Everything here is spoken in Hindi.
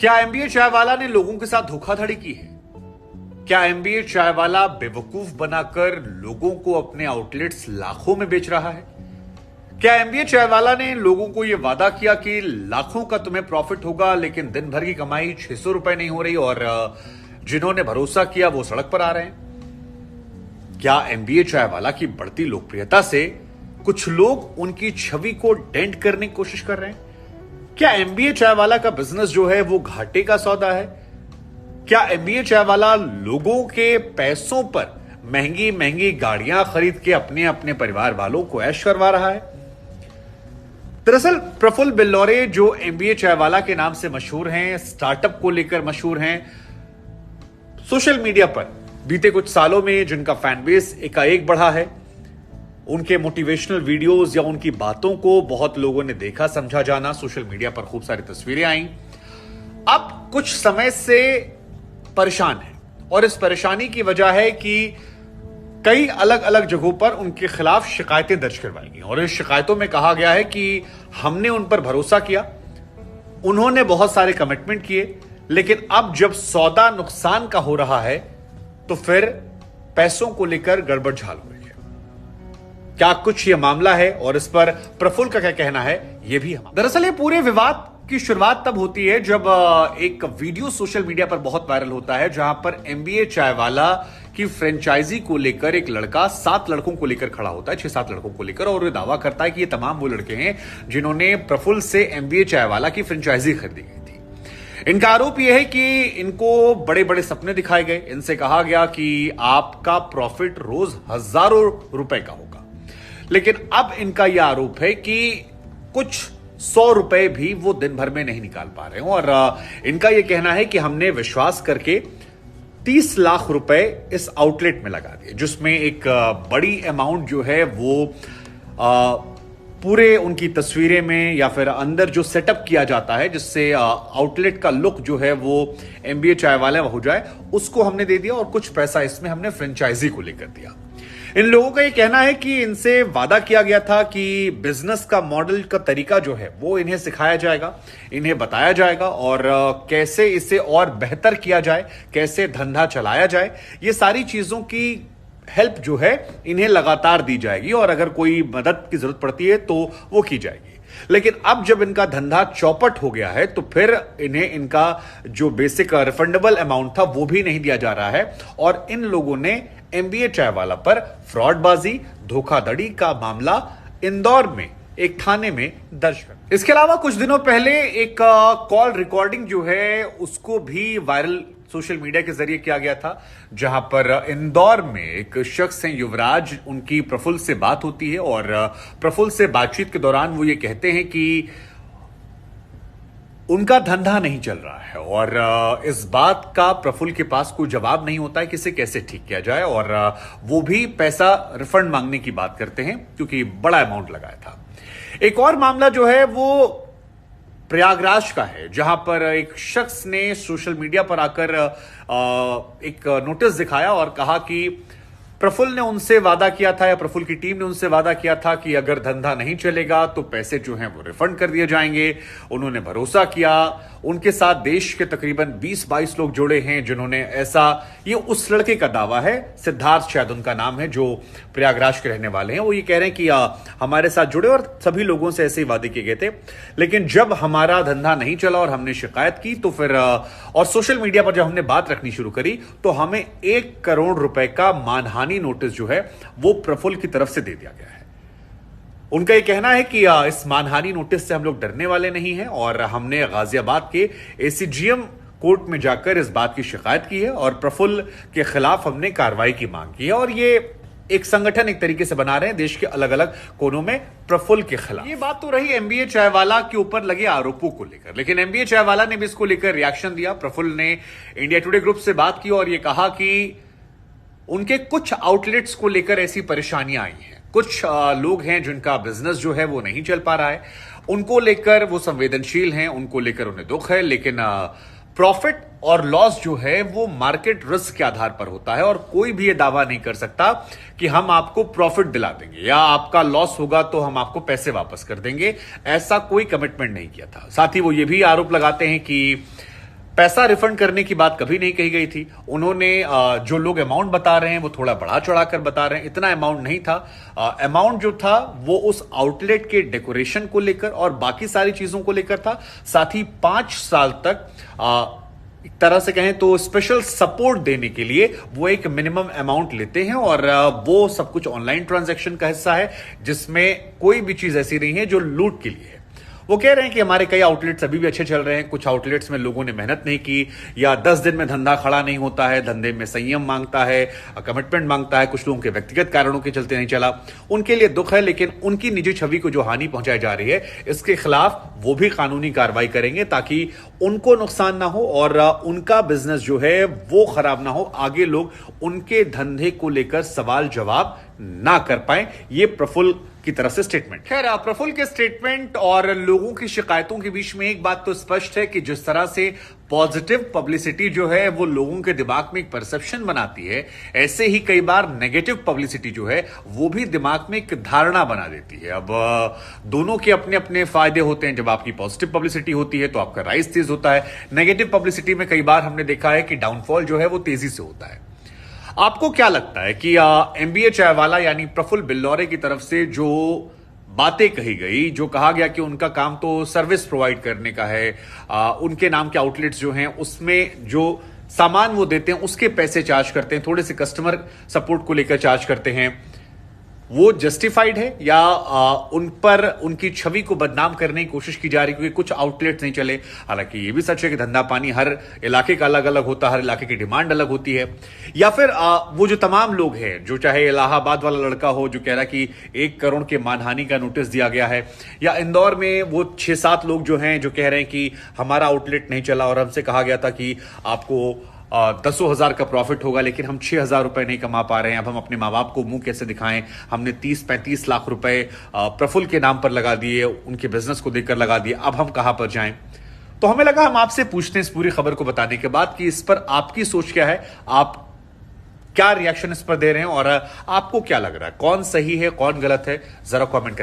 क्या एमबीए चाय वाला ने लोगों के साथ धोखाधड़ी की है? क्या एमबीए चाय वाला बेवकूफ बनाकर लोगों को अपने आउटलेट्स लाखों में बेच रहा है? क्या एमबीए चाय वाला ने लोगों को यह वादा किया कि लाखों का तुम्हें प्रॉफिट होगा, लेकिन दिन भर की कमाई 600 रुपए नहीं हो रही और जिन्होंने भरोसा किया वो सड़क पर आ रहे हैं? क्या एमबीए चाय वाला की बढ़ती लोकप्रियता से कुछ लोग उनकी छवि को डेंट करने की कोशिश कर रहे हैं? क्या एमबीए चाय वाला का बिजनेस जो है वो घाटे का सौदा है? क्या एमबीए चाय वाला लोगों के पैसों पर महंगी महंगी गाड़ियां खरीद के अपने अपने परिवार वालों को ऐश करवा रहा है? दरअसल प्रफुल्ल बिल्लौरे जो एमबीए चाय वाला के नाम से मशहूर हैं, स्टार्टअप को लेकर मशहूर हैं, सोशल मीडिया पर बीते कुछ सालों में जिनका फैन बेस एकाएक बढ़ा है, उनके मोटिवेशनल वीडियोस या उनकी बातों को बहुत लोगों ने देखा, समझा, जाना, सोशल मीडिया पर खूब सारी तस्वीरें आई, अब कुछ समय से परेशान है। और इस परेशानी की वजह है कि कई अलग अलग जगहों पर उनके खिलाफ शिकायतें दर्ज करवाई गई और इस शिकायतों में कहा गया है कि हमने उन पर भरोसा किया, उन्होंने बहुत सारे कमिटमेंट किए, लेकिन अब जब सौदा नुकसान का हो रहा है तो फिर पैसों को लेकर गड़बड़ झाल हुई है। क्या कुछ यह मामला है और इस पर प्रफुल्ल का क्या कहना है, यह भी हम। दरअसल ये पूरे विवाद की शुरुआत तब होती है जब एक वीडियो सोशल मीडिया पर बहुत वायरल होता है, जहां पर एमबीए चाय वाला की फ्रेंचाइजी को लेकर एक लड़का 7 लड़कों को लेकर खड़ा होता है, 6-7 लड़कों को लेकर, और दावा करता है कि ये तमाम वो लड़के हैं जिन्होंने प्रफुल्ल से एमबीए चाय वाला की फ्रेंचाइजी खरीदी गई थी। इनका आरोप यह है कि इनको बड़े बड़े सपने दिखाए गए, इनसे कहा गया कि आपका प्रॉफिट रोज हजारों रुपए का होगा, लेकिन अब इनका यह आरोप है कि कुछ 100 रुपए भी वो दिन भर में नहीं निकाल पा रहे हो। और इनका यह कहना है कि हमने विश्वास करके 30 लाख रुपए इस आउटलेट में लगा दिए, जिसमें एक बड़ी अमाउंट जो है वो पूरे उनकी तस्वीरें में या फिर अंदर जो सेटअप किया जाता है जिससे आउटलेट का लुक जो है वो एमबीए चाय वाला हो जाए, उसको हमने दे दिया और कुछ पैसा इसमें हमने फ्रेंचाइजी को लेकर दिया। इन लोगों का यह कहना है कि इनसे वादा किया गया था कि बिजनेस का मॉडल का तरीका जो है वो इन्हें सिखाया जाएगा, इन्हें बताया जाएगा और कैसे इसे और बेहतर किया जाए, कैसे धंधा चलाया जाए, ये सारी चीजों की हेल्प जो है इन्हें लगातार दी जाएगी और अगर कोई मदद की जरूरत पड़ती है तो वो की जाएगी। लेकिन अब जब इनका धंधा चौपट हो गया है तो फिर इन्हें इनका जो बेसिक रिफंडेबल अमाउंट था वो भी नहीं दिया जा रहा है और इन लोगों ने एमबीए चाय वाला पर फ्रॉडबाजी, धोखाधड़ी का मामला इंदौर में एक थाने में दर्ज कर। इसके अलावा कुछ दिनों पहले एक कॉल रिकॉर्डिंग जो है उसको भी वायरल सोशल मीडिया के जरिए किया गया था, जहां पर इंदौर में एक शख्स हैं युवराज, उनकी प्रफुल्ल से बात होती है और प्रफुल्ल से बातचीत के दौरान वो ये कहते हैं कि उनका धंधा नहीं चल रहा है और इस बात का प्रफुल्ल के पास कोई जवाब नहीं होता है कि इसे कैसे ठीक किया जाए और वो भी पैसा रिफंड मांगने की बात करते हैं क्योंकि बड़ा अमाउंट लगाया था। एक और मामला जो है वो प्रयागराज का है, जहां पर एक शख्स ने सोशल मीडिया पर आकर एक नोटिस दिखाया और कहा कि प्रफुल्ल ने उनसे वादा किया था या प्रफुल्ल की टीम ने उनसे वादा किया था कि अगर धंधा नहीं चलेगा तो पैसे जो हैं वो रिफंड कर दिए जाएंगे। उन्होंने भरोसा किया, उनके साथ देश के तकरीबन 20-22 लोग जुड़े हैं जिन्होंने ऐसा, ये उस लड़के का दावा है, सिद्धार्थ शायद उनका नाम है, जो प्रयागराज के रहने वाले हैं। वो ये कह रहे हैं कि हमारे साथ जुड़े और सभी लोगों से ऐसे ही वादे किए गए थे, लेकिन जब हमारा धंधा नहीं चला और हमने शिकायत की तो फिर और सोशल मीडिया पर जब हमने बात रखनी शुरू करी तो हमें 1 करोड़ रुपए का मानहानि नोटिस जो है वो प्रफुल्ल की तरफ से दे दिया गया है। उनका यह कहना है कि इस मानहानि नोटिस से हम लोग डरने वाले नहीं हैं और हमने गाजियाबाद के एसीजीएम कोर्ट में जाकर इस बात की शिकायत की है और प्रफुल्ल के खिलाफ हमने कार्रवाई की मांग की है और ये एक संगठन एक तरीके से बना रहे हैं देश के अलग अलग कोनों में प्रफुल्ल के खिलाफ। ये बात तो रही एमबीए चाय वाला के ऊपर लगे आरोपों को लेकर, लेकिन एमबीए चाय वाला ने भी इसको लेकर रिएक्शन दिया। प्रफुल्ल ने इंडिया टुडे ग्रुप से बात की और यह कहा कि उनके कुछ आउटलेट्स को लेकर ऐसी परेशानियां आई हैं, कुछ लोग हैं जिनका बिजनेस जो है वो नहीं चल पा रहा है, उनको लेकर वो संवेदनशील हैं, उनको लेकर उन्हें दुख है, लेकिन प्रॉफिट और लॉस जो है वो मार्केट रिस्क के आधार पर होता है और कोई भी ये दावा नहीं कर सकता कि हम आपको प्रॉफिट दिला देंगे या आपका लॉस होगा तो हम आपको पैसे वापस कर देंगे। ऐसा कोई कमिटमेंट नहीं किया था। साथ ही वो ये भी आरोप लगाते हैं कि पैसा रिफंड करने की बात कभी नहीं कही गई थी। उन्होंने जो लोग अमाउंट बता रहे हैं वो थोड़ा बढ़ा चढ़ाकर बता रहे हैं, इतना अमाउंट नहीं था। अमाउंट जो था वो उस आउटलेट के डेकोरेशन को लेकर और बाकी सारी चीजों को लेकर था। साथ ही 5 साल तक एक तरह से कहें तो स्पेशल सपोर्ट देने के लिए वो एक मिनिमम अमाउंट लेते हैं और वो सब कुछ ऑनलाइन ट्रांजैक्शन का हिस्सा है, जिसमें कोई भी चीज ऐसी नहीं है जो लूट के लिए है। वो कह रहे हैं कि हमारे कई आउटलेट्स अभी भी अच्छे चल रहे हैं, कुछ आउटलेट्स में लोगों ने मेहनत नहीं की या 10 दिन में धंधा खड़ा नहीं होता है, धंधे में संयम मांगता है, कमिटमेंट मांगता है, कुछ लोगों के व्यक्तिगत कारणों के चलते नहीं चला। उनके लिए दुख है, लेकिन उनकी निजी छवि को जो हानि पहुंचाई जा रही है इसके खिलाफ वो भी कानूनी कार्रवाई करेंगे ताकि उनको नुकसान ना हो और उनका बिजनेस जो है वो खराब ना हो, आगे लोग उनके धंधे को लेकर सवाल जवाब ना कर पाए। ये प्रफुल्ल की तरफ से स्टेटमेंट। खैर, प्रफुल्ल के स्टेटमेंट और लोगों की शिकायतों के बीच में एक बात तो स्पष्ट है कि जिस तरह से पॉजिटिव पब्लिसिटी जो है वो लोगों के दिमाग में एक परसेप्शन बनाती है, ऐसे ही कई बार नेगेटिव पब्लिसिटी जो है वो भी दिमाग में एक धारणा बना देती है। अब दोनों के अपने अपने फायदे होते हैं। जब आपकी पॉजिटिव पब्लिसिटी होती है तो आपका राइज तेज होता है। नेगेटिव पब्लिसिटी में कई बार हमने देखा है कि डाउनफॉल जो है वो तेजी से होता है। आपको क्या लगता है कि एमबीए चायवाला यानी प्रफुल्ल बिल्लौरे की तरफ से जो बातें कही गई, जो कहा गया कि उनका काम तो सर्विस प्रोवाइड करने का है, उनके नाम के आउटलेट्स जो हैं उसमें जो सामान वो देते हैं उसके पैसे चार्ज करते हैं, थोड़े से कस्टमर सपोर्ट को लेकर चार्ज करते हैं, वो जस्टिफाइड है या उन पर उनकी छवि को बदनाम करने की कोशिश की जा रही है क्योंकि कुछ आउटलेट्स नहीं चले? हालांकि ये भी सच है कि धंधा पानी हर इलाके का अलग अलग होता है, हर इलाके की डिमांड अलग होती है। या फिर वो जो तमाम लोग हैं, जो चाहे इलाहाबाद वाला लड़का हो जो कह रहा है कि 1 करोड़ के मानहानि का नोटिस दिया गया है, या इंदौर में वो 6-7 लोग जो हैं जो कह रहे हैं कि हमारा आउटलेट नहीं चला और हमसे कहा गया था कि आपको 10,000 का प्रॉफिट होगा लेकिन हम 6,000 रुपए नहीं कमा पा रहे हैं, अब हम अपने माँ बाप को मुंह कैसे दिखाएं? हमने 30-35 लाख रुपए प्रफुल्ल के नाम पर लगा दिए, उनके बिजनेस को देखकर लगा दिए, अब हम कहां पर जाएं? तो हमें लगा हम आपसे पूछते हैं इस पूरी खबर को बताने के बाद कि इस पर आपकी सोच क्या है, आप क्या रिएक्शन इस पर दे रहे हैं और आपको क्या लग रहा है, कौन सही है कौन गलत है, जरा कॉमेंट करें।